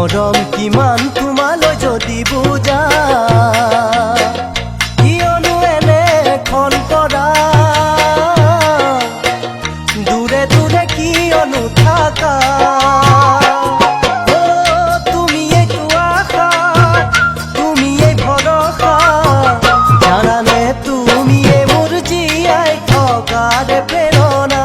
মৰম কিমান তোমালৈ যদি বুজা কিয়নো এনেখন কৰা দূৰে দূৰে কিয়নো থাকা তুমি এইটো আশা তুমি এই ভৰসা জানানে তুমিয়ে মোৰ জীয়াই থকাৰ প্ৰেৰণা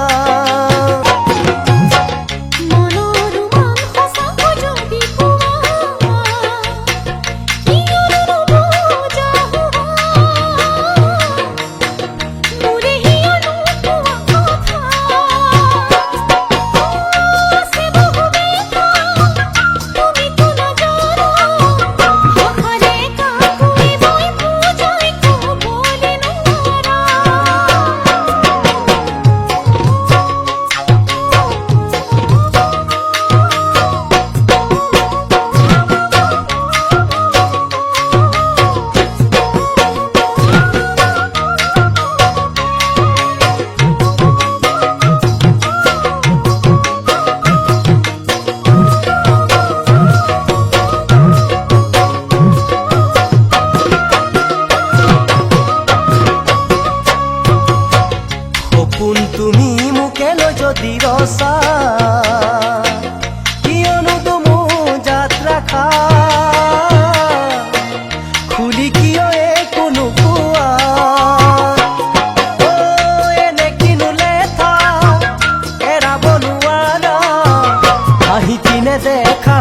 সপোন তুমি মোকেলৈ যদি ৰচা কিয়নো তুমো যাত্ৰা খুলি কিয় একো নোপোৱা এনে কিনো লেঠা এৰাব নোৱাৰা আহি কিনে দেখা